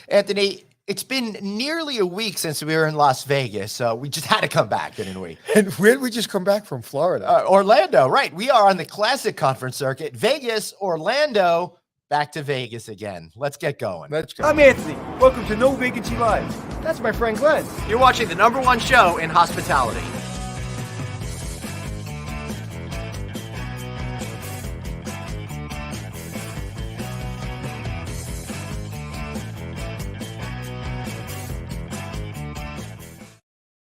Anthony, it's been nearly a week since we were in Las Vegas, so we just had to come back, didn't we? And where did we just come back from? Florida. Orlando, right. We are on the classic conference circuit. Vegas, Orlando, back to Vegas again. Let's get going. Let's go. I'm Anthony. Welcome to No Vacancy Live. That's my friend Glenn. You're watching the #1 show in hospitality.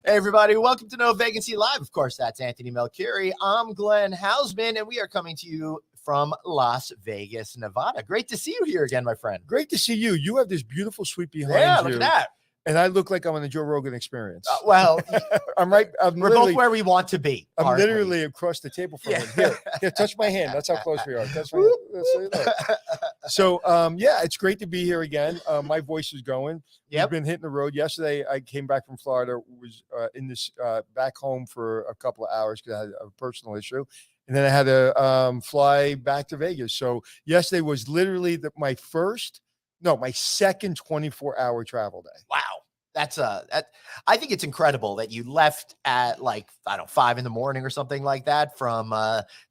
Hey, everybody. Welcome to No Vacancy Live. Of course, that's Anthony Melchiori. I'm Glenn Hausman, and we are coming to you from Las Vegas, Nevada. Great to see you here again, my friend. Great to see you. You have this beautiful suite behind you. Yeah, look at that. And I look like I'm on the Joe Rogan Experience. Well, I'm right. We're both where we want to be. I'm literally across the table from him. Here, touch my hand. That's how close we are. Touch my hand. So, yeah, it's great to be here again. My voice is going. We've been hitting the road. Yesterday, I came back from Florida, was in this back home for a couple of hours because I had a personal issue. And then I had to fly back to Vegas. So yesterday was literally my second 24-hour travel day. Wow. I think it's incredible that you left at 5 in the morning or something like that from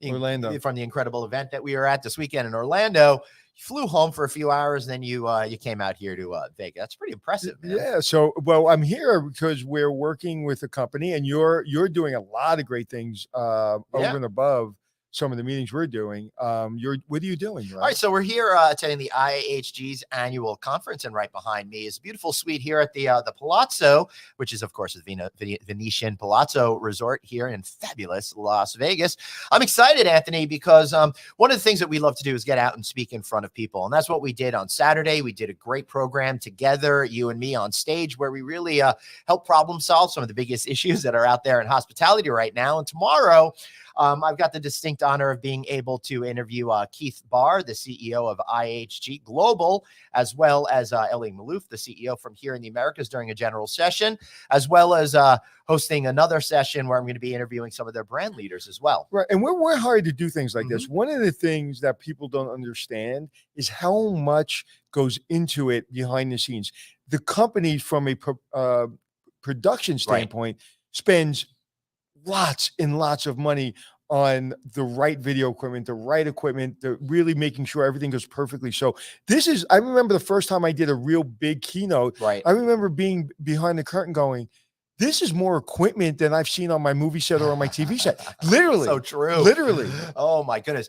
Orlando, from the incredible event that we were at this weekend in Orlando. You flew home for a few hours, and then you came out here to Vegas. That's pretty impressive, man. Yeah. So, well, I'm here because we're working with a company, and you're doing a lot of great things over and above some of the meetings we're doing. What are you doing? Right? All right, so we're here attending the IHG's annual conference, and right behind me is a beautiful suite here at the Palazzo, which is, of course, the Venetian Palazzo Resort here in fabulous Las Vegas. I'm excited, Anthony, because one of the things that we love to do is get out and speak in front of people, and that's what we did on Saturday. We did a great program together, you and me on stage, where we really help problem solve some of the biggest issues that are out there in hospitality right now. And tomorrow, I've got the distinct honor of being able to interview Keith Barr, the CEO of IHG Global, as well as Elie Maalouf, the CEO from here in the Americas, during a general session, as well as hosting another session where I'm going to be interviewing some of their brand leaders as well. Right. And we're hired to do things like this. One of the things that people don't understand is how much goes into it behind the scenes. The company, from a production standpoint, spends lots and lots of money on the right video equipment, the really making sure everything goes perfectly. So I remember the first time I did a real big keynote. Right. I remember being behind the curtain going, this is more equipment than I've seen on my movie set or on my TV set. Literally. So true. Literally. Oh my goodness.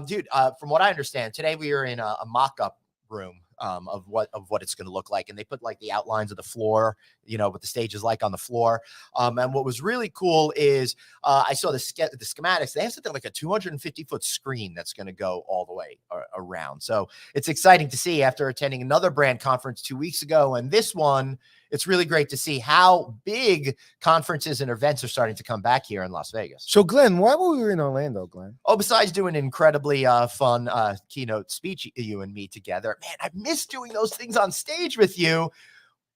Dude, from what I understand, today we are in a mock-up room of what it's going to look like, and they put the outlines of the floor, what the stage is like on the floor. And what was really cool is I saw the schematics. They have something like a 250-foot screen that's going to go all the way around. So it's exciting to see, after attending another brand conference 2 weeks ago, and this one, it's really great to see how big conferences and events are starting to come back here in Las Vegas. So, Glenn, why were we in Orlando, Glenn? Oh, besides doing an incredibly fun keynote speech, you and me together, man, I miss doing those things on stage with you.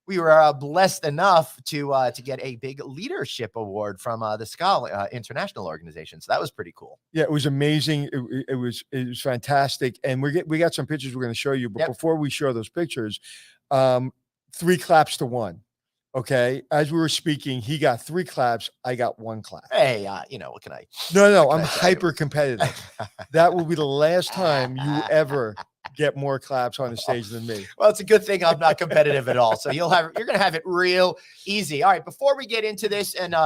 We were blessed enough to get a big leadership award from the SCA International Organization. So that was pretty cool. Yeah, it was amazing. It was fantastic. And we got some pictures we're going to show you. But before we show those pictures, 3 claps to 1. Okay. As we were speaking, he got 3 claps. I got 1 clap. Hey, what can I? No, I'm hyper competitive. That will be the last time you ever get more claps on the stage than me. Well, it's a good thing I'm not competitive at all. So you're going to have it real easy. All right. Before we get into this, and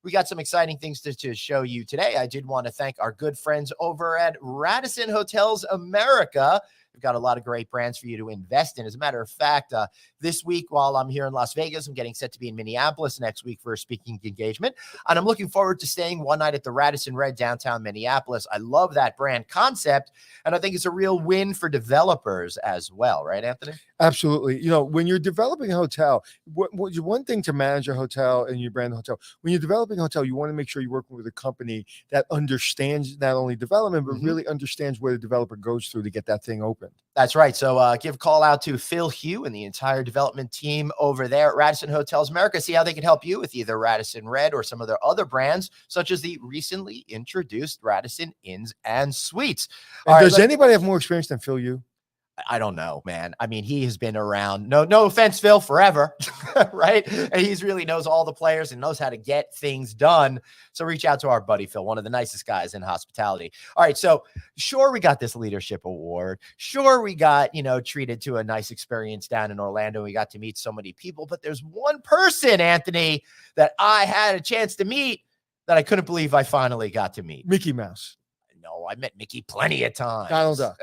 we got some exciting things to show you today, I did want to thank our good friends over at Radisson Hotels America. We've got a lot of great brands for you to invest in. As a matter of fact, this week, while I'm here in Las Vegas, I'm getting set to be in Minneapolis next week for a speaking engagement. And I'm looking forward to staying one night at the Radisson Red downtown Minneapolis. I love that brand concept, and I think it's a real win for developers as well. Right, Anthony? Absolutely. When you're developing a hotel, one thing to manage a hotel and you brand a hotel, when you're developing a hotel, you want to make sure you're working with a company that understands not only development, but really understands where the developer goes through to get that thing open. That's right. So give a call out to Phil Hugh and the entire development team over there at Radisson Hotels America. See how they can help you with either Radisson Red or some of their other brands, such as the recently introduced Radisson Inns and Suites. And does anybody have more experience than Phil Hugh? I don't know, man. I mean, he has been around. No offense, Phil, forever, right? And he's really knows all the players and knows how to get things done. So reach out to our buddy Phil, one of the nicest guys in hospitality. All right, so sure, we got this leadership award. Sure, we got treated to a nice experience down in Orlando. We got to meet so many people, but there's one person, Anthony, that I had a chance to meet that I couldn't believe I finally got to meet. Mickey Mouse. No, I met Mickey plenty of times. Donald Duck.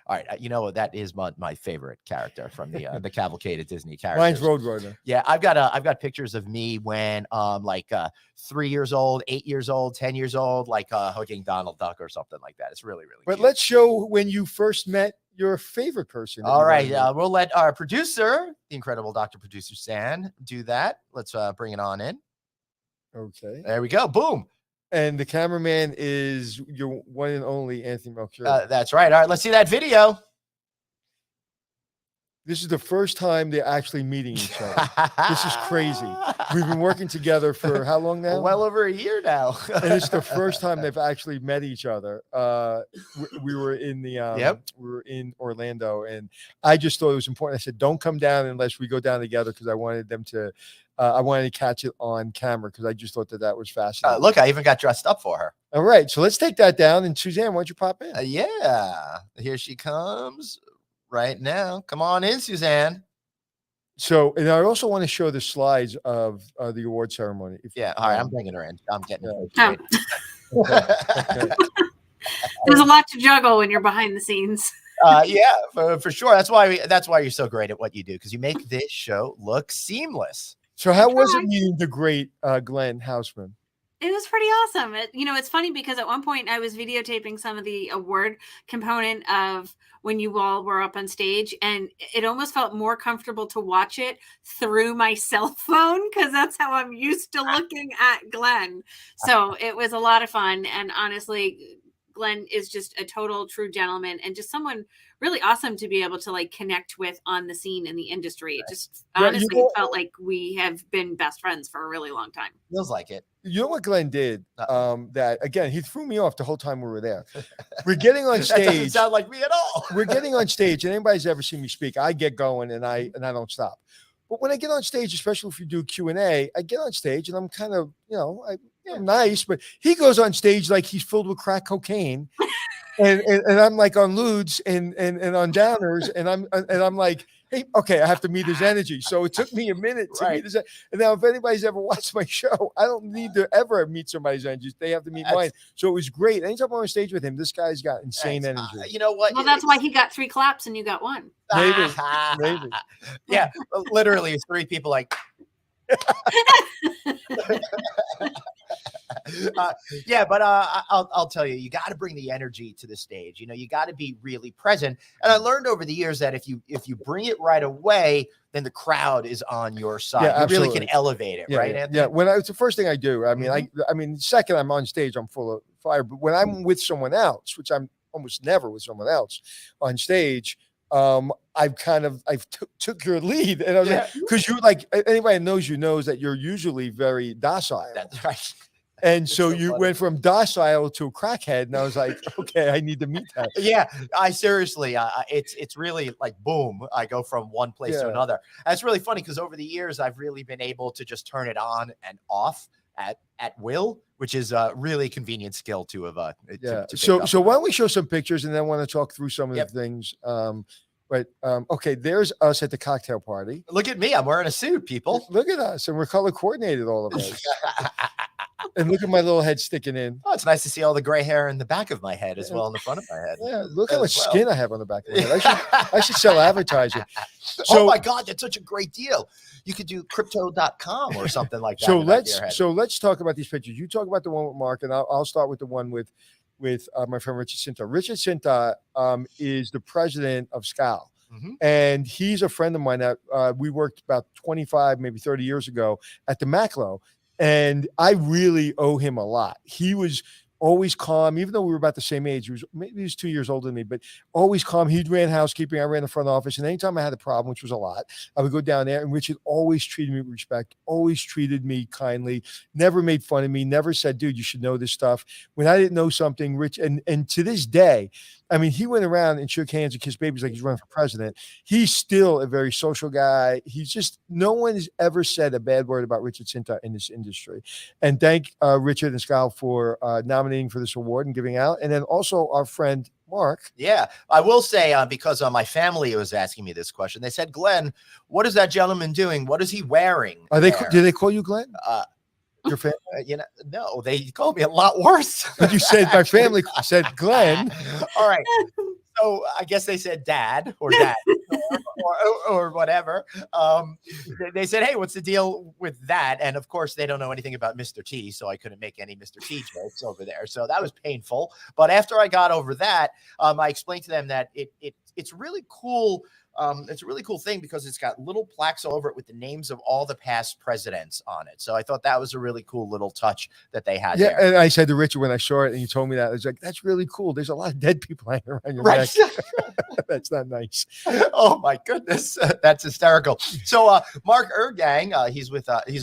All right, that is my favorite character from the cavalcade of Disney characters. Mine's Roadrunner. Yeah, I've got pictures of me when 3 years old, 8 years old, 10 years old, hugging Donald Duck or something like that. It's really But cute. let's show when you first met your favorite person. All right, we'll let our producer, the incredible Dr. Producer San, do that. Let's bring it on in. Okay. There we go. Boom. And the cameraman is your one and only Anthony Melchior. That's right. All right, let's see that video. This is the first time they're actually meeting each other. This is crazy. We've been working together for how long now? Well over a year now. And it's the first time they've actually met each other. We were in the we were in Orlando, and I just thought it was important. I said, "Don't come down unless we go down together," because I wanted them to. I wanted to catch it on camera because I just thought that was fascinating. Look, I even got dressed up for her. All right, so let's take that down. And Suzanne, why don't you pop in? Yeah, here she comes right now. Come on in, Suzanne. So, and I also want to show the slides of the award ceremony. All right, I'm bringing her in. I'm getting her. Okay. There's a lot to juggle when you're behind the scenes. For sure. That's why you're so great at what you do, because you make this show look seamless. So how was it meeting the great Glenn Houseman? It was pretty awesome. It's funny because at one point I was videotaping some of the award component of when you all were up on stage, and it almost felt more comfortable to watch it through my cell phone because that's how I'm used to looking at Glenn. So it was a lot of fun. And honestly, Glenn is just a total true gentleman and just someone really awesome to be able to connect with on the scene in the industry. It just honestly felt like we have been best friends for a really long time. Feels like it. You know what Glenn did? That again, he threw me off the whole time we were there. We're getting on stage. That doesn't sound like me at all. We're getting on stage, and anybody's ever seen me speak, I get going and I don't stop. But when I get on stage, especially if you do Q&A, I get on stage and I'm kind of, I'm nice, but he goes on stage like he's filled with crack cocaine. and I'm like on lewds and on downers, and I'm like, hey, okay, I have to meet his energy. So it took me a minute to meet his. And now, if anybody's ever watched my show, I don't need to ever meet somebody's energy. They have to meet mine. So it was great. Anytime I'm on stage with him, this guy's got insane energy. You know what? Well, that's why he got 3 claps and you got 1. Maybe. Yeah, literally, it's 3 people like. But I'll tell you, you got to bring the energy to the stage. You got to be really present. And I learned over the years that if you bring it right away, then the crowd is on your side. Yeah, you really can elevate it, right? Anthony? Yeah. It's the first thing I do. I mean, second I'm on stage, I'm full of fire. But when I'm with someone else, which I'm almost never with someone else on stage, I've took your lead, and I was like, because you anybody that knows you knows that you're usually very docile. That's right. And so you went from docile to a crackhead, and I was like, okay, I need to meet that. Yeah, I seriously, it's really like boom. I go from one place to another. And it's really funny because over the years, I've really been able to just turn it on and off at will, which is a really convenient skill to have. So why don't we show some pictures, and then I want to talk through some of the things. Okay, there's us at the cocktail party. Look at me. I'm wearing a suit, people. Look at us. And we're color coordinated, all of us. And look at my little head sticking in. Oh, it's nice to see all the gray hair in the back of my head as well, in the front of my head. Yeah, look how much skin I have on the back of my head. I should sell advertising. Oh my God, that's such a great deal. You could do crypto.com or something like that. So let's talk about these pictures. You talk about the one with Mark, and I'll start with the one with my friend Richard Cinta. Richard Cinta is the president of SCAL. Mm-hmm. And he's a friend of mine that we worked about 25, maybe 30 years ago at the Maclo. And I really owe him a lot. He was always calm, even though we were about the same age. He was 2 years older than me, but always calm. He ran housekeeping. I ran the front office. And anytime I had a problem, which was a lot, I would go down there, and Richard always treated me with respect, always treated me kindly, never made fun of me, never said, dude, you should know this stuff. When I didn't know something, Rich, and to this day, I mean, he went around and shook hands and kissed babies like he's running for president. He's still a very social guy. He's just, no one has ever said a bad word about Richard Cinta in this industry. And thank Richard and Scott for nominating for this award and giving out. And then also our friend Mark. Yeah, I will say, because my family was asking me this question. They said, Glenn, what is that gentleman doing? What is he wearing? Do they call you Glenn? Your family? No, they called me a lot worse. But you said my family said Glenn. All right. So I guess they said dad or dad or whatever. They said, hey, what's the deal with that? And of course, they don't know anything about Mr. T, so I couldn't make any Mr. T jokes over there. So that was painful. But after I got over that, I explained to them that it's really cool. It's a really cool thing because it's got little plaques all over it with the names of all the past presidents on it. So I thought that was a really cool little touch that they had. Yeah, there. and I said to Richard when I saw it, and he told me that, I was like, "That's really cool. There's a lot of dead people hanging around your neck." That's not nice. Oh my goodness, that's hysterical. So Mark Ergang, he's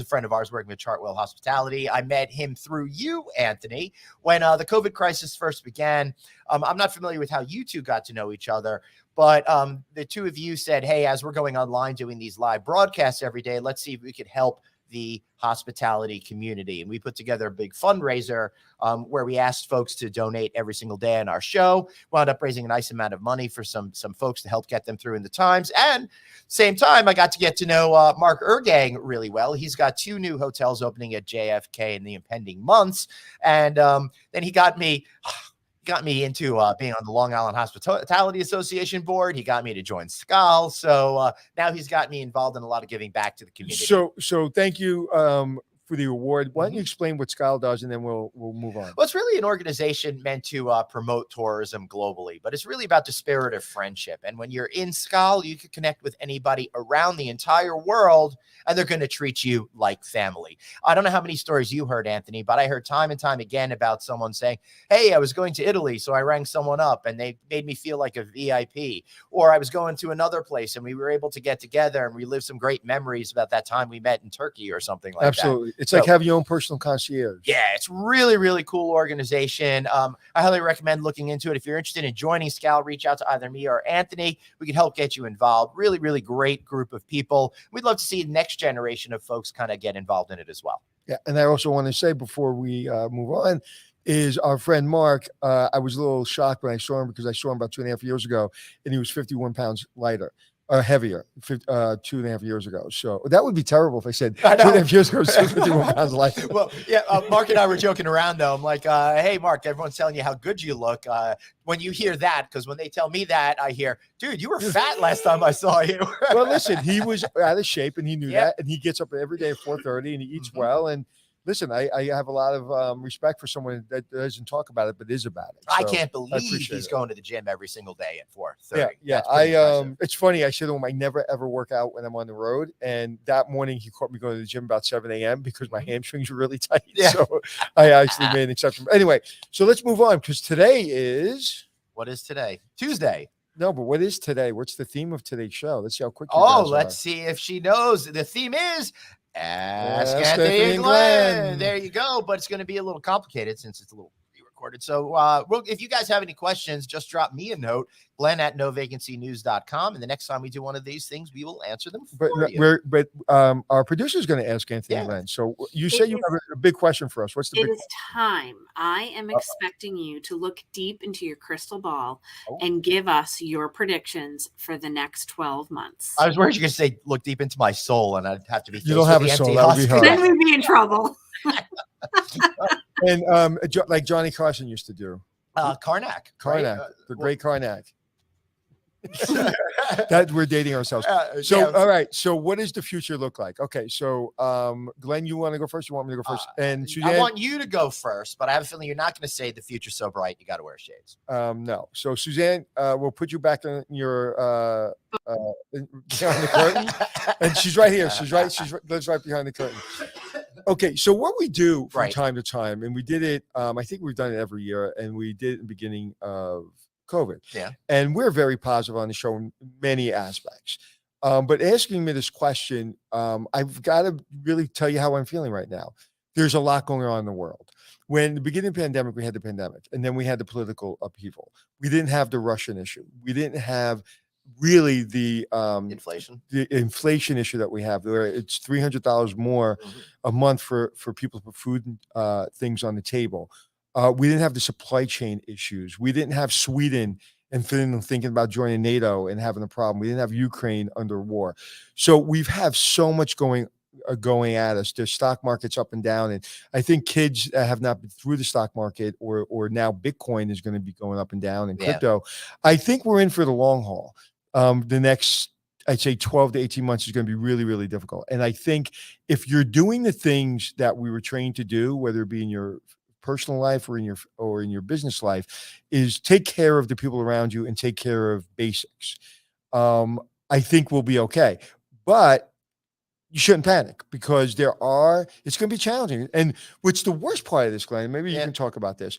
a friend of ours working with Chartwell Hospitality. I met him through you, Anthony, when the COVID crisis first began. I'm not familiar with how you two got to know each other. But the two of you said, hey, as we're going online doing these live broadcasts every day, let's see if we could help the hospitality community. And we put together a big fundraiser where we asked folks to donate every single day on our show. Wound up raising a nice amount of money for some folks to help get them through in the times. And same time, I got to get to know Mark Ergang really well. He's got 2 new hotels opening at JFK in the impending months. And then he got me into being on the Long Island Hospitality Association board. He got me to join SCAL. So now he's got me involved in a lot of giving back to the community. So thank you for the award. Why don't you explain what SCAL does, and then we'll move on. Well, it's really an organization meant to promote tourism globally, but it's really about the spirit of friendship. And when you're in SCAL, you can connect with anybody around the entire world, and they're going to treat you like family. I don't know how many stories you heard, Anthony, but I heard time and time again about someone saying, hey, I was going to Italy, so I rang someone up and they made me feel like a VIP. Or I was going to another place and we were able to get together and relive some great memories about that time we met in Turkey or something like that. Absolutely. It's like having your own personal concierge. Yeah, it's really, really cool organization. I highly recommend looking into it. If you're interested in joining SCAL, reach out to either me or Anthony. We can help get you involved. Really, really great group of people. We'd love to see the next generation of folks kind of get involved in it as well. Yeah, and I also want to say before we move on, is our friend Mark. I was a little shocked when I saw him because I saw him about 2.5 years ago, and he was 51 pounds lighter. Heavier 2.5 years ago. So that would be terrible if I said 2.5 years ago, 51 pounds lighter. Well, yeah, Mark and I were joking around though. I'm like, hey, Mark, everyone's telling you how good you look. When you hear that, because when they tell me that, I hear, dude, you were fat last time I saw you. Well, listen, he was out of shape and he knew that. And he gets up every day at 4:30 and he eats well. And listen, I have a lot of respect for someone that doesn't talk about it, but is about it. So I can't believe he's going to the gym every single day at 4:30. Yeah. It's funny. I said to him, I never ever work out when I'm on the road. And that morning he caught me going to the gym about 7 a.m. because my hamstrings were really tight. Yeah. So I actually made an exception. Anyway, so let's move on because today is. What is today? Tuesday. No, but what is today? What's the theme of today's show? Let's see how quick. Let's see if she knows. The theme is Ask Anthony and Glenn. There you go. But it's going to be a little complicated since it's a little pre-recorded. So if you guys have any questions, just drop me a note, Glenn@novacancynews.com. And the next time we do one of these things, we will answer them for you. But our producer is going to ask Anthony and Glenn. So you say you have a big question for us. What's the big question? It is time. I am expecting you to look deep into your crystal ball and give us your predictions for the next 12 months. I was worried you were going to say look deep into my soul, and I'd have to be. You don't have a soul. That would be hard. Then we'd be in trouble. And like Johnny Carson used to do. Karnak. Right? The great Karnak. That we're dating ourselves. All right. So what does the future look like? Okay. So Glenn, you want to go first? You want me to go first? And Suzanne, I want you to go first, but I have a feeling you're not going to say the future's so bright you got to wear shades. No. So Suzanne, we'll put you back in your behind the curtain, and she's right here. She lives right behind the curtain. Okay, so what we do from time to time, and we did it, I think we've done it every year, and we did it in the beginning of COVID. Yeah. And we're very positive on the show in many aspects. But asking me this question, I've got to really tell you how I'm feeling right now. There's a lot going on in the world. when the beginning of the pandemic, we had the pandemic, and then we had the political upheaval. We didn't have the Russian issue. We didn't have really the inflation issue that we have, where it's $300 more a month for people to put food things on the table. We didn't have the supply chain issues. We didn't have Sweden and Finland thinking about joining NATO and having a problem. We didn't have Ukraine under war. So we've had so much going at us. The stock market's up and down. And I think kids that have not been through the stock market, or now Bitcoin is going to be going up and down, and crypto, I think we're in for the long haul. The next, I'd say 12 to 18 months is going to be really, really difficult. And I think if you're doing the things that we were trained to do, whether it be in your personal life or in your business life, is take care of the people around you and take care of basics. I think we'll be okay. But you shouldn't panic, because it's going to be challenging. And what's the worst part of this, Glenn, maybe you can talk about this.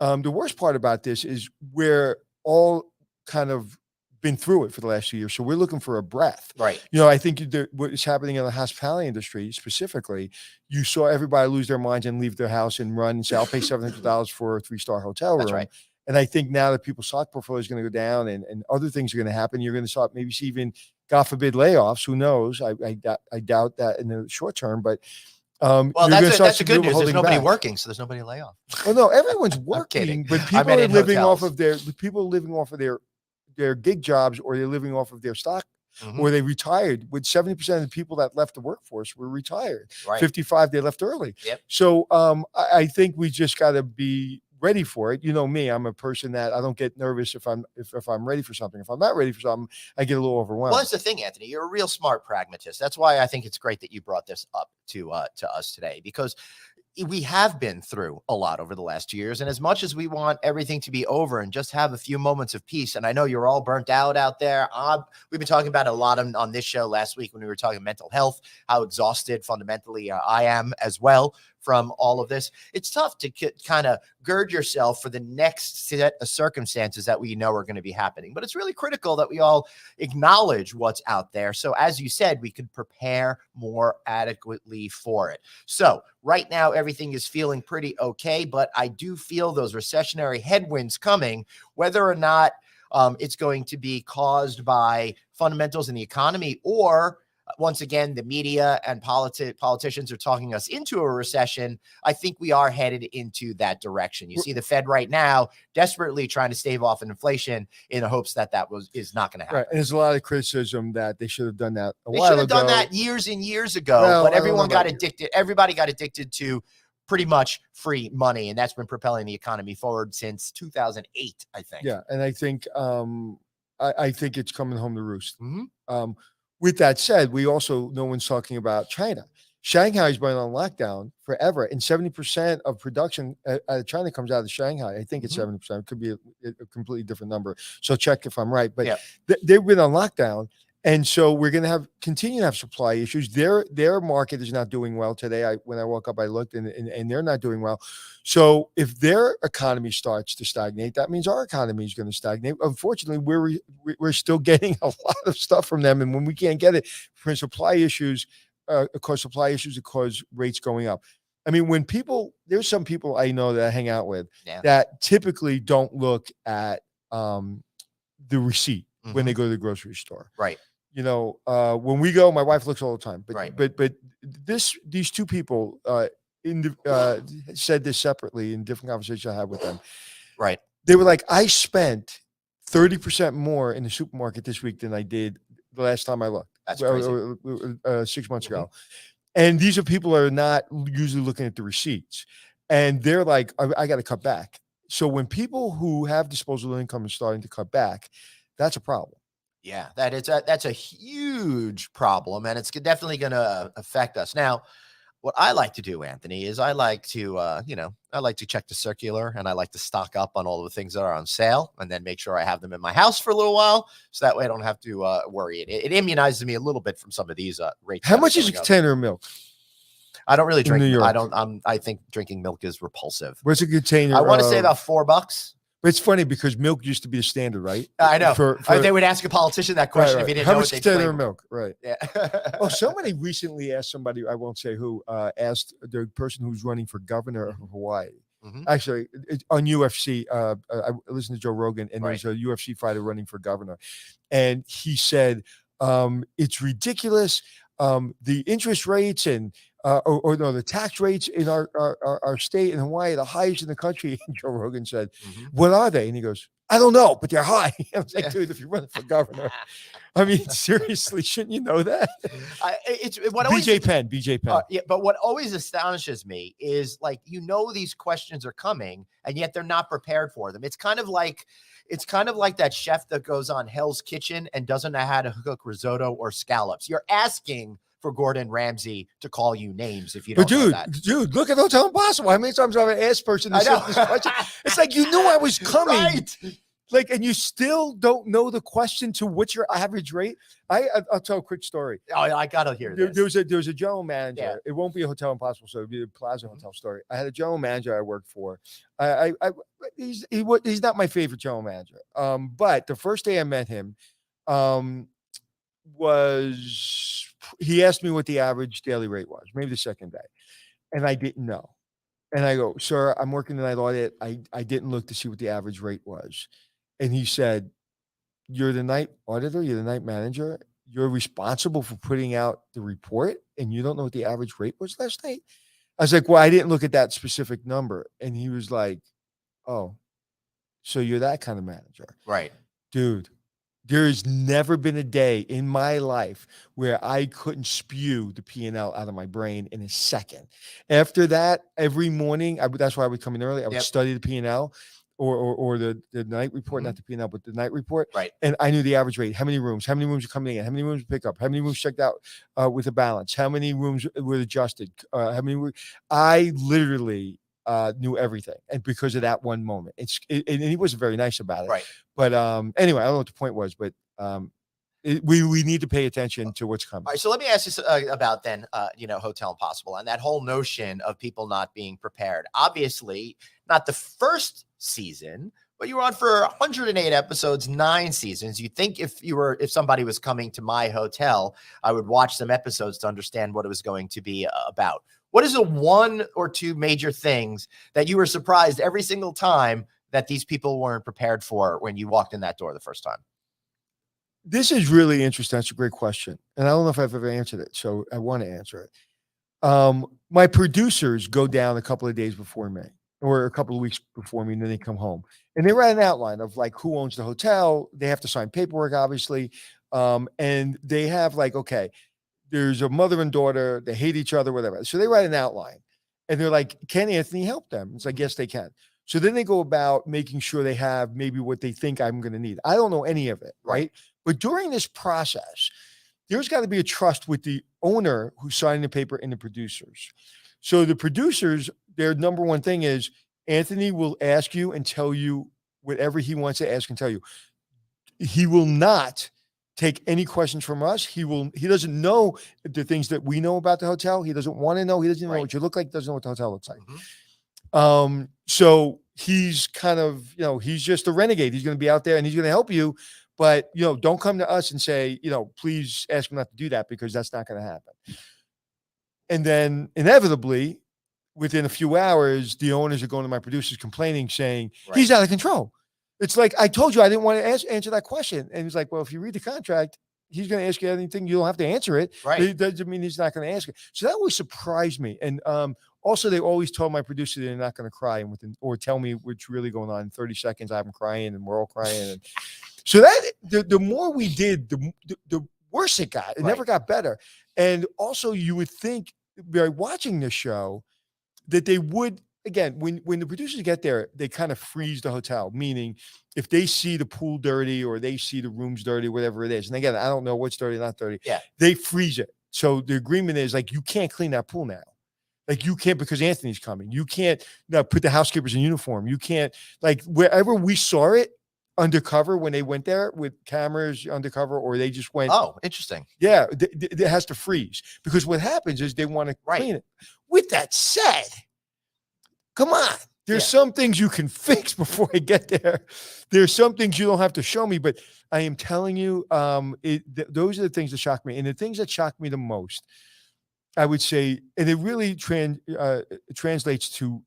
The worst part about this is we're all kind of been through it for the last few years. So we're looking for a breath. Right. I think what is happening in the hospitality industry specifically, you saw everybody lose their minds and leave their house and run and say, I'll pay $700 for a 3-star hotel room. That's right. And I think now that people's stock portfolio is going to go down and other things are going to happen, you're going to start maybe see even, God forbid, layoffs. Who knows? I doubt that in the short term, but well, that's a good news. There's nobody working, so there's nobody to lay off. Well, no, everyone's working, but people are living off of their gig jobs, or they're living off of their stock, or they retired. With 70% of the people that left the workforce were retired. Right. 55, they left early. Yep. So I think we just got to be ready for it. You know me, I'm a person that I don't get nervous if I'm ready for something. If I'm not ready for something, I get a little overwhelmed. Well, that's the thing, Anthony. You're a real smart pragmatist. That's why I think it's great that you brought this up to us today, because we have been through a lot over the last years. And as much as we want everything to be over and just have a few moments of peace, and I know you're all burnt out there. We've been talking about it a lot on this show last week when we were talking mental health, how exhausted fundamentally I am as well from all of this. It's tough to kind of gird yourself for the next set of circumstances that we know are going to be happening. But it's really critical that we all acknowledge what's out there. So as you said, we can prepare more adequately for it. So right now, everything is feeling pretty okay, but I do feel those recessionary headwinds coming, whether or not it's going to be caused by fundamentals in the economy, or once again, the media and politicians are talking us into a recession. I think we are headed into that direction. You see the Fed right now desperately trying to stave off inflation in the hopes that is not going to happen. Right. And there's a lot of criticism that they should have done that a while ago. They should have done that years and years ago, but everyone got addicted. Everybody got addicted to pretty much free money, and that's been propelling the economy forward since 2008, I think. Yeah, and I think it's coming home to roost. With that said, we also, no one's talking about China. Shanghai's been on lockdown forever, and 70% of production out of China comes out of Shanghai. I think it's 70%. It could be a completely different number. So check if I'm right. But they've been on lockdown, and so we're going to continue to have supply issues. Their market is not doing well today. When I woke up, I looked, and they're not doing well. So if their economy starts to stagnate, that means our economy is going to stagnate. Unfortunately, we're still getting a lot of stuff from them, and when we can't get it for supply issues, it cause rates going up. I mean, there's some people I know that I hang out with that typically don't look at the receipt when they go to the grocery store. Right. When we go, my wife looks all the time. But these two people said this separately in different conversations I had with them. Right. They were like, I spent 30% more in the supermarket this week than I did the last time I looked. That's crazy. 6 months ago. And these are people that are not usually looking at the receipts. And they're like, I got to cut back. So when people who have disposable income are starting to cut back, that's a problem. Yeah, that's a huge problem, and it's definitely going to affect us. Now, what I like to do, Anthony, is I like to check the circular, and I like to stock up on all of the things that are on sale, and then make sure I have them in my house for a little while, so that way I don't have to worry. It immunizes me a little bit from some of these rates. How much is a container of milk? I don't really drink. I think drinking milk is repulsive. What's a container? I want to say about $4. But it's funny because milk used to be the standard, right? I know. For They would ask a politician that question if he didn't How know much what is they their milk? Right. Yeah. Oh, somebody recently asked somebody, I won't say who, asked the person who's running for governor of Hawaii. Actually, on UFC, I listened to Joe Rogan, and there's a UFC fighter running for governor. And he said, it's ridiculous. The interest rates and or no, the tax rates in our state in Hawaii, the highest in the country. And Joe Rogan said, what are they? And he goes, I don't know, but they're high. I was like, dude, if you're running for governor, I mean, seriously, shouldn't you know that? It's what always, BJ Penn. Yeah, but what always astonishes me is like, these questions are coming, and yet they're not prepared for them. It's kind of like that chef that goes on Hell's Kitchen and doesn't know how to cook risotto or scallops. You're asking for Gordon Ramsay to call you names if you don't know that. Dude, look at Hotel Impossible. How many times I've asked person this question? It's like, you knew I was coming. Right. Like, and you still don't know the question to what's your average rate. I'll tell a quick story. Oh, I gotta hear this. There was a general manager. Yeah. It won't be a Hotel Impossible, so it'll be a Plaza Hotel story. I had a general manager I worked for. He's not my favorite general manager. But the first day I met him, he asked me what the average daily rate was, maybe the second day. And I didn't know. And I go, sir, I'm working the night audit. I didn't look to see what the average rate was. And he said, you're the night auditor, you're the night manager, you're responsible for putting out the report, and you don't know what the average rate was last night? I was like, well, I didn't look at that specific number. And he was like, oh, so you're that kind of manager. Right. Dude, there has never been a day in my life where I couldn't spew the P&L out of my brain in a second. After that, every morning, that's why I would come in early. I would study the P&L or the night report, not the P&L, but the night report. Right. And I knew the average rate, how many rooms are coming in, how many rooms pick up, how many rooms checked out with a balance, how many rooms were adjusted, I literally knew everything, and because of that one moment, and he wasn't very nice about it. Right. But anyway, I don't know what the point was, but we need to pay attention to what's coming. All right, so let me ask you about then, Hotel Impossible and that whole notion of people not being prepared. Obviously, not the first season, but you were on for 108 episodes, 9 seasons. You think if somebody was coming to my hotel, I would watch some episodes to understand what it was going to be about. What is the 1 or 2 major things that you were surprised every single time that these people weren't prepared for when you walked in that door the first time? This is really interesting. That's a great question. And I don't know if I've ever answered it, so I want to answer it. My producers go down a couple of days before me, or a couple of weeks before me, and then they come home. And they write an outline of like who owns the hotel. They have to sign paperwork, obviously. And they have like, okay, there's a mother and daughter, they hate each other, whatever. So they write an outline. And they're like, can Anthony help them? It's like, yes, they can. So then they go about making sure they have maybe what they think I'm going to need. I don't know any of it, right? But during this process, there's got to be a trust with the owner who's signing the paper and the producers. So the producers, their number one thing is Anthony will ask you and tell you whatever he wants to ask and tell you. He will not take any questions from us. He doesn't know the things that we know about the hotel. He doesn't want to know. He doesn't know what you look like. Doesn't know what the hotel looks like. So he's kind of, he's just a renegade. He's going to be out there and he's going to help you. But, don't come to us and say, please ask him not to do that, because that's not going to happen. And then inevitably, within a few hours, the owners are going to my producers complaining, saying, he's out of control. It's like, I told you I didn't want to answer that question. And he's like, well, if you read the contract, he's going to ask you anything. You don't have to answer it. Right. But it doesn't mean he's not going to ask it. So that always surprised me. And also, they always told my producer they're not going to cry or tell me what's really going on. In 30 seconds, I have them crying and we're all crying. And so that the more we did, the worse it got. It never got better. And also, you would think by watching the show that they would, again, when the producers get there, they kind of freeze the hotel, meaning if they see the pool dirty or they see the rooms dirty, whatever it is. And again, I don't know what's dirty, not dirty. Yeah. They freeze it. So the agreement is like, you can't clean that pool now. Like you can't, because Anthony's coming. You can't put the housekeepers in uniform. You can't, like wherever we saw it undercover when they went there with cameras undercover, or they just went. Oh, interesting. Yeah. It has to freeze, because what happens is they want to clean it. With that said, come on. There's some things you can fix before I get there. There's some things you don't have to show me, but I am telling you, those are the things that shock me. And the things that shock me the most, I would say, and it really translates to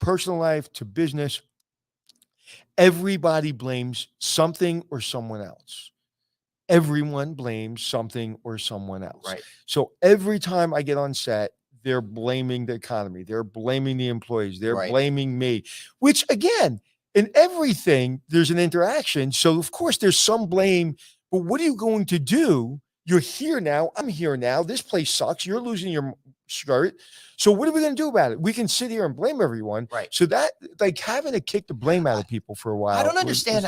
personal life, to business. Everybody blames something or someone else. Everyone blames something or someone else. Right. So every time I get on set, they're blaming the economy. They're blaming the employees. They're blaming me, which again, in everything, there's an interaction. So of course there's some blame, but what are you going to do? You're here now. I'm here now. This place sucks. You're losing your skirt. So what are we going to do about it? We can sit here and blame everyone. Right. So that, like, having to kick the blame out of people for a while. I don't understand.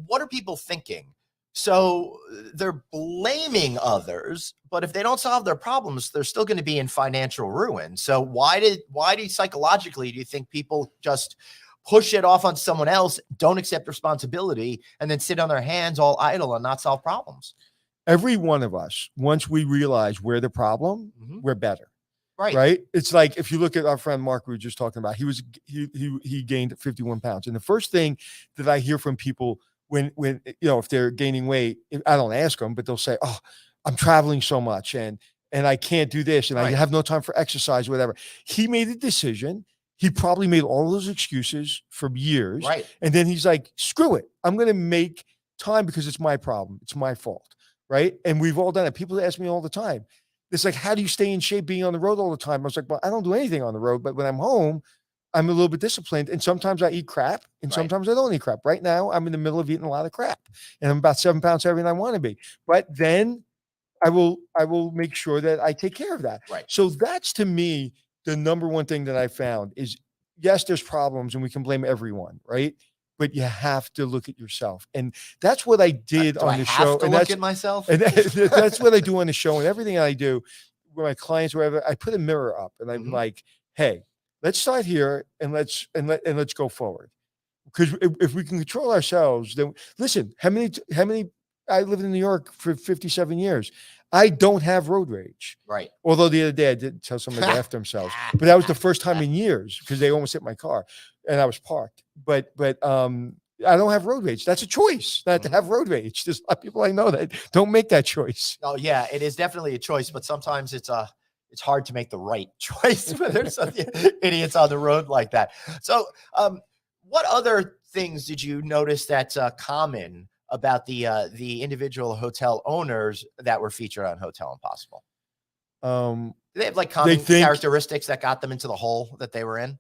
What are people thinking? So they're blaming others, but if they don't solve their problems, they're still going to be in financial ruin. So why do psychologically do you think people just push it off on someone else, don't accept responsibility, and then sit on their hands all idle and not solve problems? Every one of us, once we realize we're the problem, we're better. Right. It's like, if you look at our friend Mark, we were just talking about, he gained 51 pounds. And the first thing that I hear from people when if they're gaining weight, I don't ask them, but they'll say, "Oh, I'm traveling so much and I can't do this, and I have no time for exercise," whatever. He made a decision. He probably made all those excuses for years. Right. And then he's like, screw it. I'm going to make time because it's my problem. It's my fault. Right. And we've all done it. People ask me all the time. It's like, how do you stay in shape being on the road all the time? I was like, well, I don't do anything on the road, but when I'm home, I'm a little bit disciplined. And sometimes I eat crap and sometimes I don't eat crap. Right now, I'm in the middle of eating a lot of crap and I'm about 7 pounds heavier than I want to be. But then I will make sure that I take care of that. Right. So that's, to me, the number one thing that I found is, yes, there's problems and we can blame everyone, right? But you have to look at yourself. And that's what I did on the show. And look at myself. And that's what I do on the show. And everything I do with my clients, wherever, I put a mirror up and I'm like, hey, let's start here and let's go forward. Because if we can control ourselves, then listen, how many I lived in New York for 57 years. I don't have road rage. Right. Although the other day I did tell somebody to F themselves, but that was the first time in years because they almost hit my car and I was parked. But I don't have road rage. That's a choice not to have road rage. There's a lot of people I know that don't make that choice. Oh yeah, it is definitely a choice, but sometimes it's hard to make the right choice when there's some idiots on the road like that. So what other things did you notice that's common about the individual hotel owners that were featured on Hotel Impossible? Do they have like common characteristics that got them into the hole that they were in?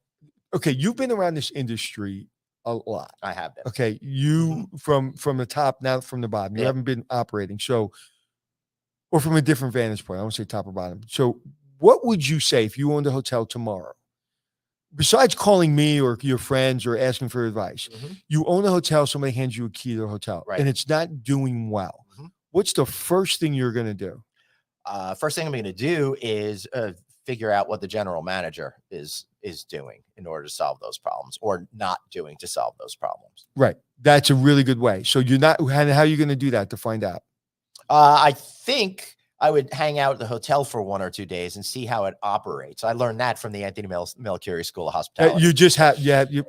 Okay, you've been around this industry a lot. I have been. Okay, you from the top, now from the bottom. You haven't been operating, so, or from a different vantage point. I won't say top or bottom. So what would you say if you owned a hotel tomorrow? Besides calling me or your friends or asking for advice, you own a hotel, somebody hands you a key to the hotel, and it's not doing well. What's the first thing you're going to do? First thing I'm going to do is figure out what the general manager is doing in order to solve those problems, or not doing to solve those problems. Right. That's a really good way. So you're not, how are you going to do that to find out? I think I would hang out at the hotel for 1 or 2 days and see how it operates. I learned that from the Anthony Melchiori School of Hospitality. You just have,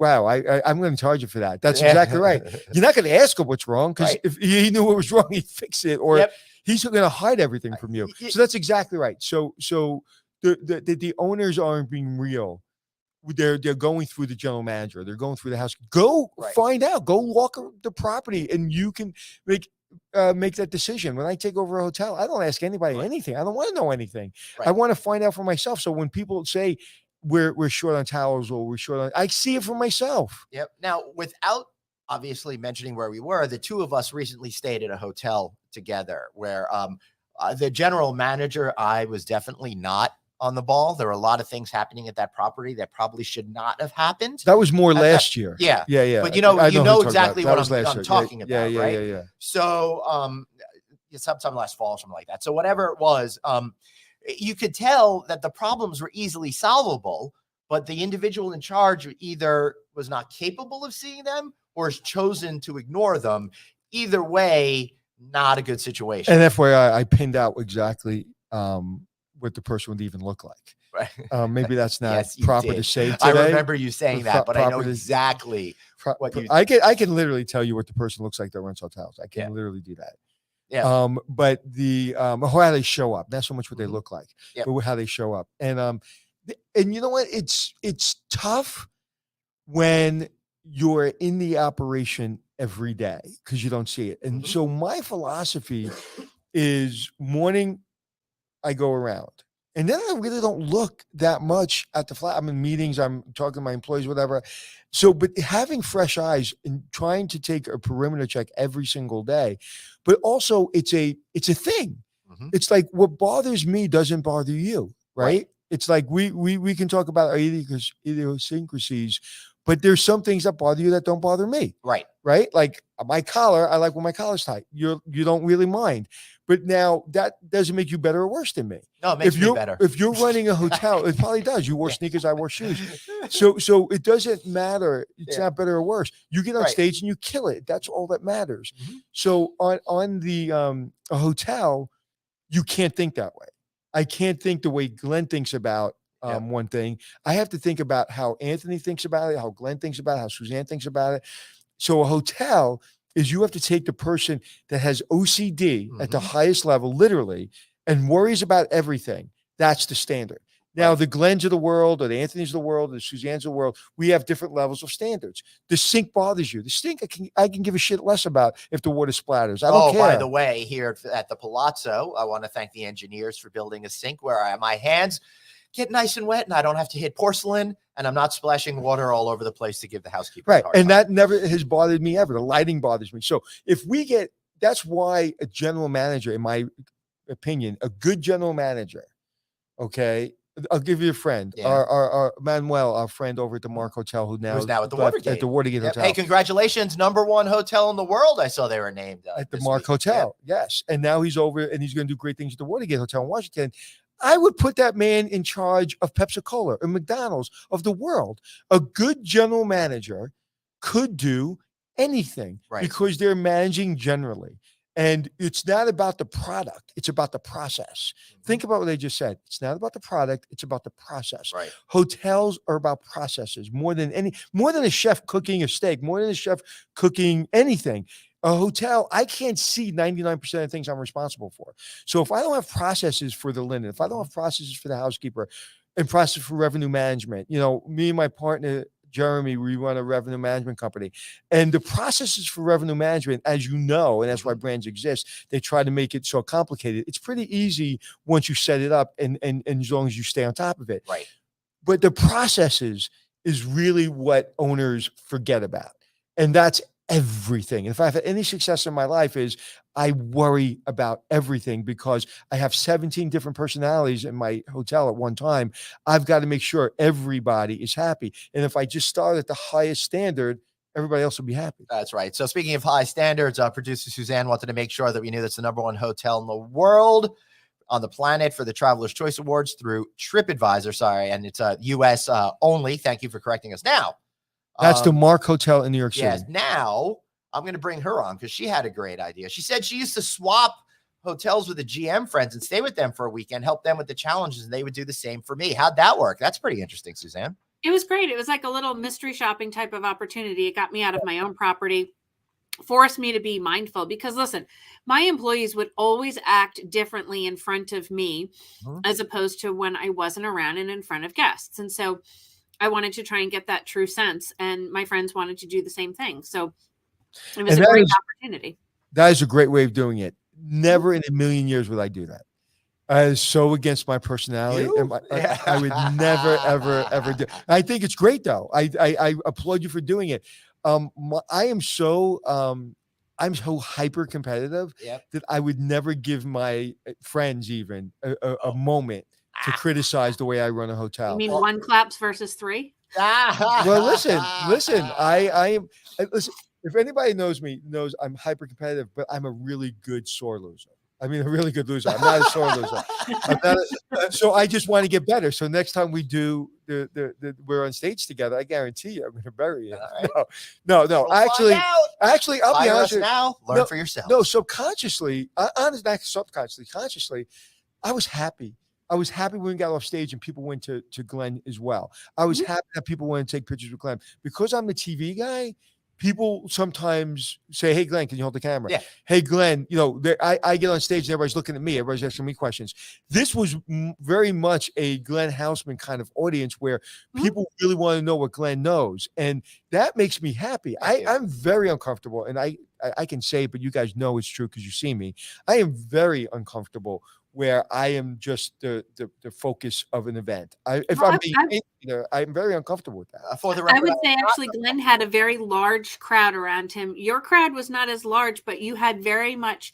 wow. I'm going to charge you for that. That's exactly right. You're not going to ask him what's wrong, because if he knew what was wrong, he'd fix it, or he's going to hide everything from you. So that's exactly right. So the owners aren't being real. They're going through the general manager. They're going through the house. Go find out. Go walk the property, and you can make that decision. When I take over a hotel, I don't ask anybody anything. I don't want to know anything. I want to find out for myself. So when people say we're short on towels or we're short on, I see it for myself. Yep. Now, without obviously mentioning where we were, the two of us recently stayed at a hotel together where the general manager, I was definitely not on the ball. There were a lot of things happening at that property that probably should not have happened. That was more last year. Yeah. But you know exactly what I'm talking about, right? Yeah. So sometime last fall, something like that. So whatever it was, you could tell that the problems were easily solvable, but the individual in charge either was not capable of seeing them or has chosen to ignore them. Either way, not a good situation. And FYI, I pinned out exactly what the person would even look like. Right. Maybe that's not Yes, you proper did. to say today. I remember you saying that, but I know Proper- exactly what you. I can literally tell you what the person looks like that runs hotels. I can literally do that. Yeah. But the how they show up, not so much what they Mhm. look like, Yep. but how they show up. And you know what? It's tough when you're in the operation every day because you don't see it. And Mhm. so my philosophy is morning I go around. And then I really don't look that much at the flat. I'm in meetings, I'm talking to my employees, whatever. So, but having fresh eyes and trying to take a perimeter check every single day, but also it's a thing. Mhm. It's like what bothers me doesn't bother you, right? It's like we can talk about our idiosyncrasies, but there's some things that bother you that don't bother me. Right. Right? Like my collar, I like when my collar's tight. You don't really mind. But now that doesn't make you better or worse than me. No, it makes me better. If you're running a hotel, it probably does. You wore sneakers, I wore shoes. So it doesn't matter. It's not better or worse. You get on stage and you kill it. That's all that matters. Mhm. So on the a hotel, you can't think that way. I can't think the way Glenn thinks about one thing. I have to think about how Anthony thinks about it, how Glenn thinks about it, how Suzanne thinks about it. So a hotel is you have to take the person that has OCD at the highest level, literally, and worries about everything. That's the standard. Now, the Glens of the world, or the Anthony's of the world, or the Suzanne's of the world, we have different levels of standards. The sink bothers you. The sink, I can give a shit less about if the water splatters. I don't care. By the way, here at the Palazzo, I want to thank the engineers for building a sink where my hands get nice and wet and I don't have to hit porcelain and I'm not splashing water all over the place to give the housekeeper right. a hard And time. that never has bothered me ever. The lighting bothers me. So if we get, that's why a general manager, in my opinion, a good general manager, okay, I'll give you a friend, our Manuel, our friend over at the Mark Hotel, who's now at the Watergate. At the Watergate Hotel. Hey, congratulations, #1 hotel in the world. I saw they were named at the Mark Hotel. Yes, and now he's over and he's going to do great things at the Watergate Hotel in Washington. I would put that man in charge of Pepsi-Cola or McDonald's of the world. A good general manager could do anything because they're managing generally. And it's not about the product. It's about the process. Think about what they just said. It's not about the product. It's about the process. Right. Hotels are about processes more than a chef cooking a steak, more than a chef cooking anything. A hotel, I can't see 99% of the things I'm responsible for. So if I don't have processes for the linen, if I don't have processes for the housekeeper and process for revenue management, me and my partner, Jeremy, we run a revenue management company, and the processes for revenue management, as you know, and that's why brands exist, they try to make it so complicated. It's pretty easy once you set it up and as long as you stay on top of it. Right. But the processes is really what owners forget about. And that's everything. And if I've had any success in my life is I worry about everything because I have 17 different personalities in my hotel at one time. I've got to make sure everybody is happy. And if I just start at the highest standard, everybody else will be happy. That's right. So speaking of high standards, producer Suzanne wanted to make sure that we knew that's the #1 hotel in the world on the planet for the Traveler's Choice Awards through TripAdvisor. Sorry. And it's US only. Thank you for correcting us. Now, that's the Mark Hotel in New York City. Yes. Now I'm going to bring her on because she had a great idea. She said she used to swap hotels with the GM friends and stay with them for a weekend, help them with the challenges, and they would do the same for me. How'd that work? That's pretty interesting, Suzanne. It was great. It was like a little mystery shopping type of opportunity. It got me out of my own property, forced me to be mindful because listen, my employees would always act differently in front of me as opposed to when I wasn't around and in front of guests. And so I wanted to try and get that true sense, and my friends wanted to do the same thing. So it was a great opportunity. That is a great way of doing it. Never in a million years would I do that. That is so against my personality. I would never, ever, ever do. I think it's great though. I applaud you for doing it. I'm so hyper competitive that I would never give my friends even a moment to criticize the way I run a hotel. You mean one claps versus three? Well, listen. I am. Listen. If anybody knows me, knows I'm hyper competitive, but I'm a really good sore loser. I mean, a really good loser. I'm not a sore loser. So I just want to get better. So next time we do we're on stage together, I guarantee you I'm going to bury you. Right. No. We'll actually, I'll be honest with you. Now, learn for yourself. No, subconsciously, honestly, not subconsciously, consciously, I was happy. I was happy when we got off stage and people went to Glenn as well. I was happy that people wanted to take pictures with Glenn. Because I'm the TV guy, people sometimes say, "Hey, Glenn, can you hold the camera?" Yeah. Hey, Glenn, I get on stage and everybody's looking at me. Everybody's asking me questions. This was very much a Glenn Houseman kind of audience where people really want to know what Glenn knows. And that makes me happy. I'm very uncomfortable. And I can say it, but you guys know it's true because you see me. I am very uncomfortable where I am just the focus of an event. I'm very uncomfortable with that. For the record, I would say actually Glenn had a very large crowd around him. Your crowd was not as large, but you had very much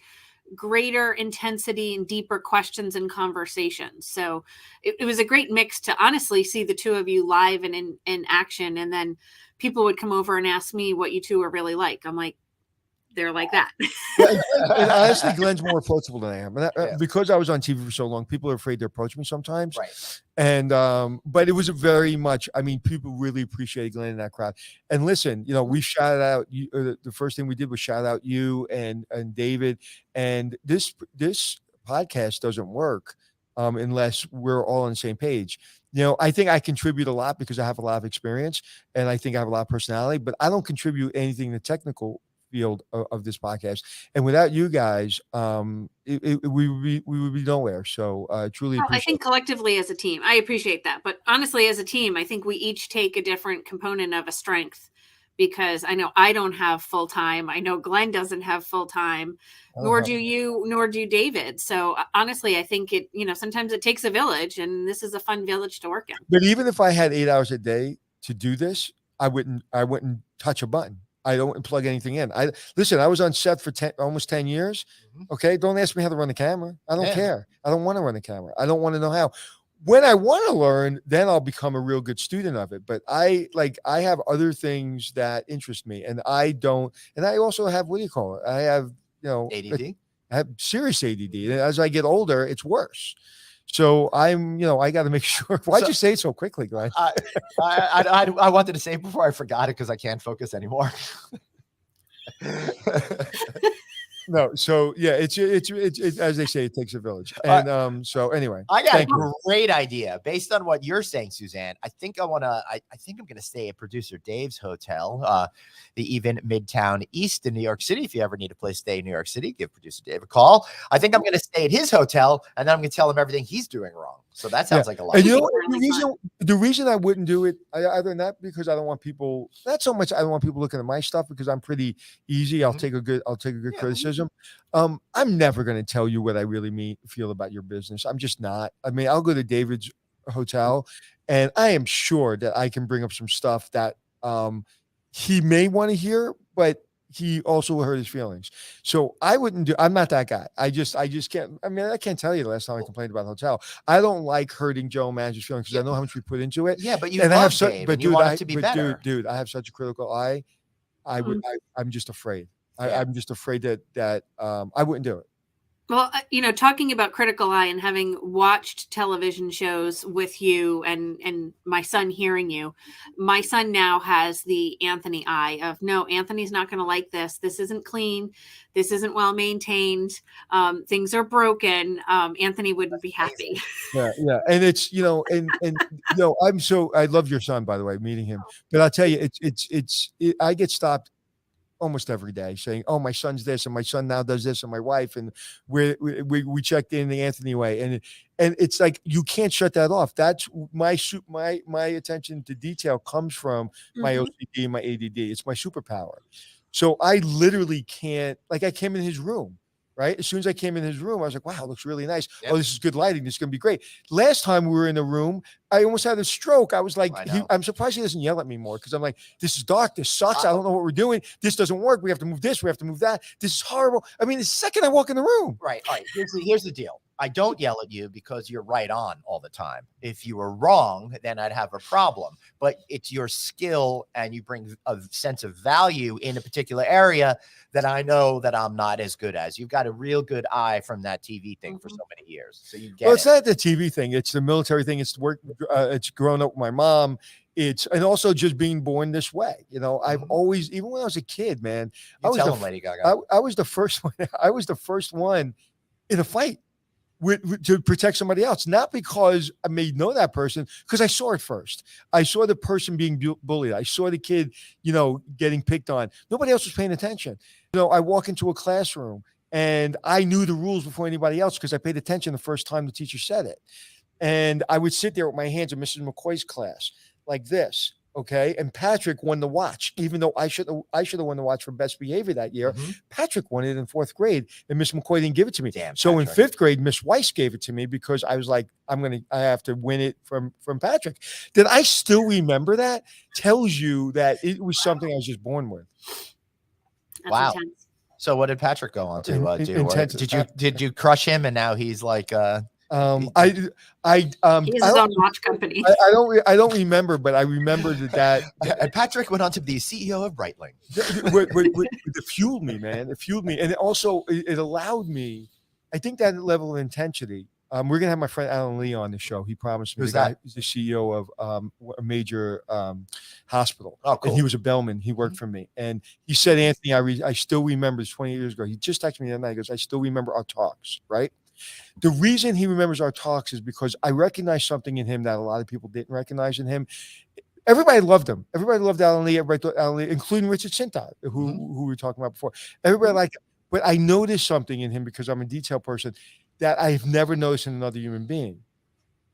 greater intensity and deeper questions and conversations. So it was a great mix to honestly see the two of you live and in action. And then people would come over and ask me what you two are really like. I'm like, they're like that. And honestly, Glenn's more approachable than I am. And because I was on TV for so long, people are afraid to approach me sometimes. Right. And but it was a very much, I mean, people really appreciated Glenn in that crowd. And listen, we shouted out you. The first thing we did was shout out you and David. And this podcast doesn't work unless we're all on the same page. I think I contribute a lot because I have a lot of experience and I think I have a lot of personality, but I don't contribute anything in the technical field of this podcast. And without you guys, we would be nowhere. So truly appreciate I think collectively as a team, I appreciate that. But honestly, as a team, I think we each take a different component of a strength, because I know I don't have full time. I know Glenn doesn't have full time, nor do you, nor do David. So honestly, I think it, sometimes it takes a village, and this is a fun village to work in. But even if I had 8 hours a day to do this, I wouldn't touch a button. I don't plug anything in. I was on set for almost 10 years. Okay. Don't ask me how to run the camera. I don't care. I don't want to run the camera. I don't want to know how. When I want to learn, then I'll become a real good student of it. But I have other things that interest me, and I don't, and I also have, what do you call it? I have, ADD. I have serious ADD. And as I get older, it's worse. So I'm, I got to make sure. Why'd you say it so quickly, Glenn? I wanted to say it before I forgot it because I can't focus anymore. No, so yeah, it's as they say, it takes a village. And so anyway, I got a great idea based on what you're saying, Suzanne. I think I'm gonna stay at producer Dave's hotel, the Even Midtown East in New York City. If you ever need a place to stay in New York City, give producer Dave a call. I think I'm gonna stay at his hotel, and then I'm gonna tell him everything he's doing wrong. So that sounds like a lot. And the reason I wouldn't do it, other than that, because I don't want people. Not so much I don't want people looking at my stuff, because I'm pretty easy. I'll take a good criticism. I'm never going to tell you what I really feel about your business. I'm just not. I mean, I'll go to David's hotel, and I am sure that I can bring up some stuff that he may want to hear, but he also will hurt his feelings. So I'm not that guy. I just can't. I mean, I can't tell you the last time I complained about the hotel. I don't like hurting Joe manager's feelings because I know how much we put into it. Yeah, but you love Dave, and you want it to be better. Dude, I have such a critical eye. I'm just afraid. I'm just afraid that I wouldn't do it. Well, talking about critical eye and having watched television shows with you and my son hearing you, my son now has the Anthony eye of, no, Anthony's not going to like this. This isn't clean. This isn't well maintained. Things are broken. Anthony wouldn't be happy. Yeah. And it's, I love your son, by the way, meeting him, but I'll tell you, I get stopped almost every day saying, "Oh, my son's this, and my son now does this, and my wife," and we checked in the Anthony way, and it's like you can't shut that off. That's my attention to detail comes from my OCD and my ADD. It's my superpower. So I literally can't. Like, I came in his room. Right. As soon as I came in his room, I was like, wow, it looks really nice. Yep. Oh, this is good lighting. This is going to be great. Last time we were in the room, I almost had a stroke. I was like, I'm surprised he doesn't yell at me more, because I'm like, this is dark. This sucks. I don't know what we're doing. This doesn't work. We have to move this. We have to move that. This is horrible. I mean, the second I walk in the room. Right. All right. Here's the deal. I don't yell at you because you're right on all the time. If you were wrong, then I'd have a problem. But it's your skill, and you bring a sense of value in a particular area that I know that I'm not as good as. You've got a real good eye from that TV thing for so many years. So you get it's not the TV thing. It's the military thing. It's the work. It's growing up with my mom. And also just being born this way. I've always, even when I was a kid, man, I was the first one. I was the first one in a fight. to protect somebody else, not because I may know that person, because I saw it first. I saw the person being bullied. I saw the kid, getting picked on. Nobody else was paying attention. I walk into a classroom and I knew the rules before anybody else because I paid attention the first time the teacher said it. And I would sit there with my hands in Mrs. McCoy's class like this. Okay. And Patrick won the watch, even though I should have won the watch for best behavior that year. Mm-hmm. Patrick won it in 4th grade and Miss McCoy didn't give it to me. Damn, so Patrick. in 5th grade, Miss Weiss gave it to me because I was like, I have to win it from Patrick. Did I still remember that? Tells you that it was something I was just born with. That's wow. Intense. So what did Patrick go on to do? Did you crush him and now he's like he's his own watch company. I don't remember, but I remember that and Patrick went on to be CEO of Breitling. It fueled me, man. It fueled me, and it also it allowed me. I think that level of intensity. We're gonna have my friend Alan Lee on the show. He promised me. Who's that? He's the CEO of a major hospital. Oh, cool. And he was a bellman. He worked for me, and he said, Anthony, I still remember this 20 years ago. He just texted me that night. He goes, I still remember our talks, right? The reason he remembers our talks is because I recognized something in him that a lot of people didn't recognize in him. Everybody loved him. Everybody loved Alan Lee, including Richard Sintot, who we were talking about before. Everybody liked him. But I noticed something in him because I'm a detail person that I've never noticed in another human being,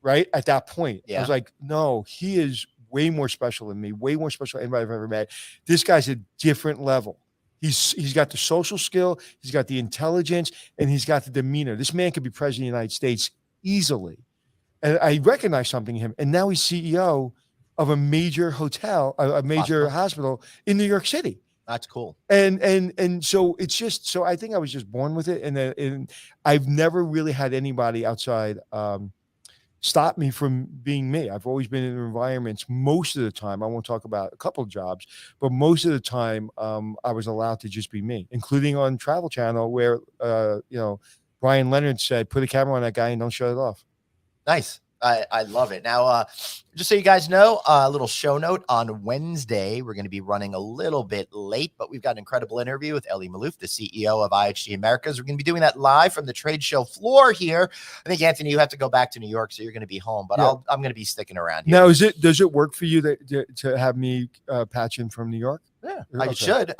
right? At that point, I was like, no, he is way more special than me, way more special than anybody I've ever met. This guy's a different level. He's got the social skill, he's got the intelligence, and he's got the demeanor. This man could be president of the United States easily. And I recognize something in him. And now he's CEO of a major hotel, a major hospital in New York City. That's cool. And so it's just, so I think I was just born with it. And I've never really had anybody outside stop me from being me. I've always been in environments most of the time. I won't talk about a couple of jobs, but most of the time I was allowed to just be me, including on Travel Channel where, Brian Leonard said, put a camera on that guy and don't shut it off. Nice. I love it. Now, just so you guys know, a little show note on Wednesday, we're going to be running a little bit late, but we've got an incredible interview with Ellie Maloof, the CEO of IHG Americas. We're going to be doing that live from the trade show floor here. I think, Anthony, you have to go back to New York, so you're going to be home, but I'm going to be sticking around here. Now, does it work for you to have me patch in from New York? Yeah, I should.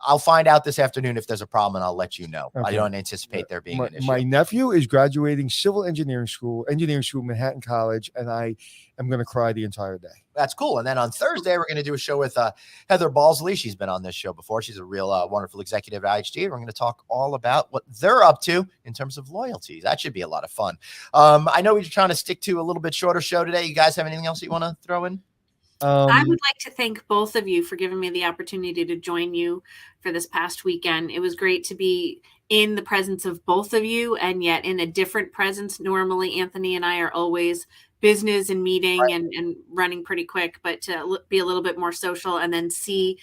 I'll find out this afternoon if there's a problem, and I'll let you know. Okay. I don't anticipate there being an issue. My nephew is graduating civil engineering school, Manhattan College, and I am going to cry the entire day. That's cool. And then on Thursday, we're going to do a show with Heather Balsley. She's been on this show before. She's a real wonderful executive at IHG. We're going to talk all about what they're up to in terms of loyalty. That should be a lot of fun. I know we're trying to stick to a little bit shorter show today. You guys have anything else you want to throw in? I would like to thank both of you for giving me the opportunity to join you for this past weekend. It was great to be in the presence of both of you and yet in a different presence. Normally, Anthony and I are always business and meeting and running pretty quick, but to be a little bit more social and then see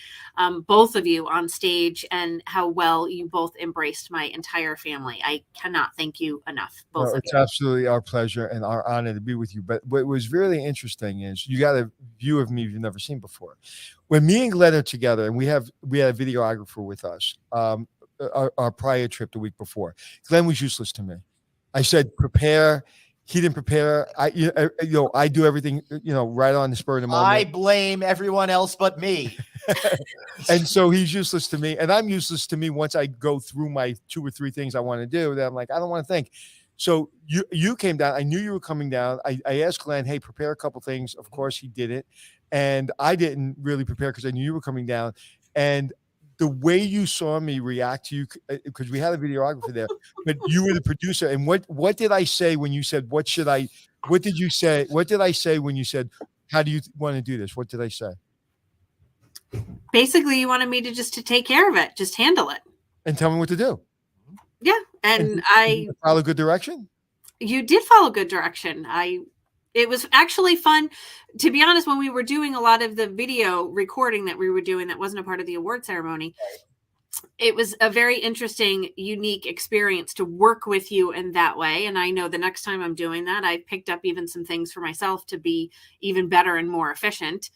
both of you on stage and how well you both embraced my entire family. I cannot thank you enough. It's absolutely our pleasure and our honor to be with you. But what was really interesting is you got a view of me you've never seen before. When me and Glenn are together, and we had a videographer with us, our prior trip the week before, Glenn was useless to me. I said, prepare. He didn't prepare. I do everything, right on the spur of the moment. I blame everyone else but me. And so he's useless to me, and I'm useless to me once I go through my 2 or 3 things I want to do. That I'm like, I don't want to think. So you came down. I knew you were coming down. I asked Glenn, hey, prepare a couple things. Of course, he did it, and I didn't really prepare because I knew you were coming down. And the way you saw me react to you, because we had a videographer there, but you were the producer. And what did I say when you said, what did you say? What did I say when you said, how do you want to do this? What did I say? Basically, you wanted me to take care of it, just handle it. And tell me what to do. Yeah. And I follow good direction. You did follow good direction. It was actually fun. To be honest, when we were doing a lot of the video recording that we were doing that wasn't a part of the award ceremony, it was a very interesting, unique experience to work with you in that way. And I know the next time I'm doing that, I picked up even some things for myself to be even better and more efficient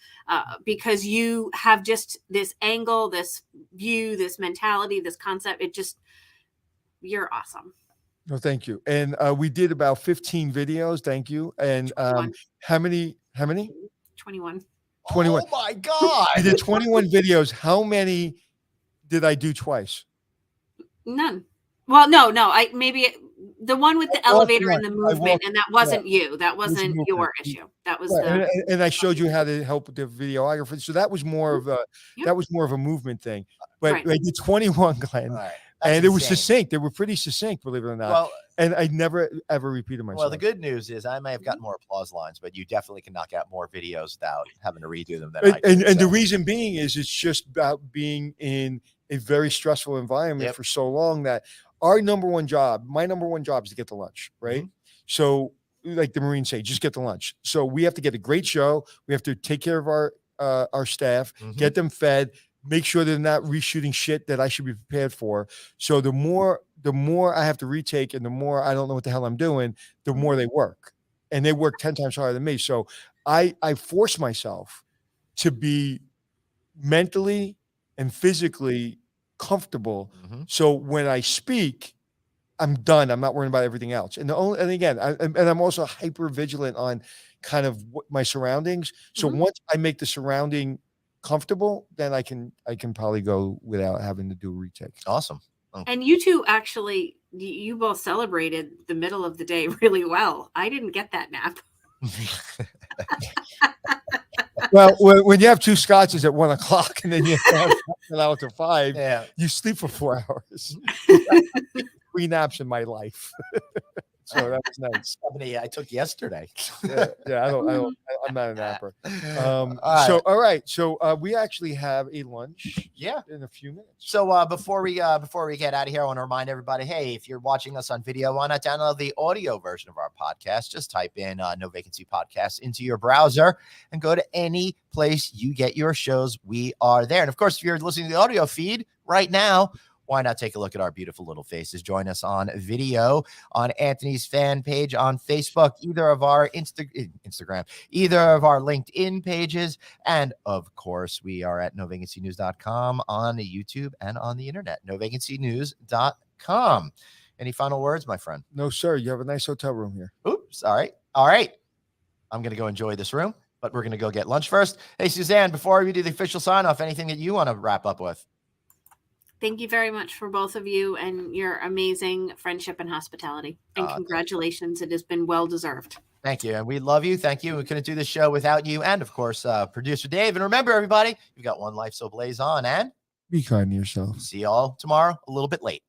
because you have just this angle, this view, this mentality, this concept. You're awesome. No, thank you. And we did about 15 videos. Thank you. And 21. how many? 21. 21. Oh my God. We did 21 videos. How many did I do twice? None. Well, no. I maybe the one with the elevator and the movement, and that wasn't you. That wasn't your issue. That was right. And I showed you how to help with the videographer. So that was more of a movement thing. But Right. I did 21, Glenn. All right. And it was succinct. They were pretty succinct, believe it or not. Well, and I never ever repeated myself. Well, the good news is I may have gotten more applause lines, but you definitely can knock out more videos without having to redo them than I and, did. and the reason being is it's just about being in a very stressful environment for so long that my number one job is to get the lunch, right? Mm-hmm. So like the Marines say, just get the lunch. So we have to get a great show. We have to take care of our staff, get them fed, make sure they're not reshooting shit that I should be prepared for. So the more I have to retake and the more I don't know what the hell I'm doing, the more they work. And they work 10 times harder than me. So I force myself to be mentally and physically comfortable. So when I speak, I'm done. I'm not worrying about everything else. And I'm also hyper vigilant on kind of my surroundings. So once I make the surrounding comfortable, then I can probably go without having to do a retake. Awesome. And you two actually, you both celebrated the middle of the day really well. I didn't get that nap. Well, when you have 2 scotches at 1 o'clock and then you have an hour to 5, you sleep for 4 hours. 3 naps in my life. So that was nice. How many I took yesterday? I'm not a napper. All right. So we actually have a lunch. In a few minutes. So before we get out of here, I want to remind everybody, hey, if you're watching us on video, why not download the audio version of our podcast? Just type in No Vacancy Podcast into your browser and go to any place you get your shows. We are there. And of course, if you're listening to the audio feed right now, why not take a look at our beautiful little faces? Join us on video on Anthony's fan page on Facebook, either of our Instagram, either of our LinkedIn pages. And of course, we are at novacancynews.com on YouTube and on the internet, novacancynews.com. Any final words, my friend? No, sir. You have a nice hotel room here. Oops. All right. I'm going to go enjoy this room, but we're going to go get lunch first. Hey, Suzanne, before we do the official sign off, anything that you want to wrap up with? Thank you very much for both of you and your amazing friendship and hospitality. And congratulations. It has been well-deserved. Thank you. And we love you. Thank you. We couldn't do this show without you. And of course, producer Dave. And remember, everybody, you've got one life, so blaze on and be kind to yourself. See y'all tomorrow, a little bit late.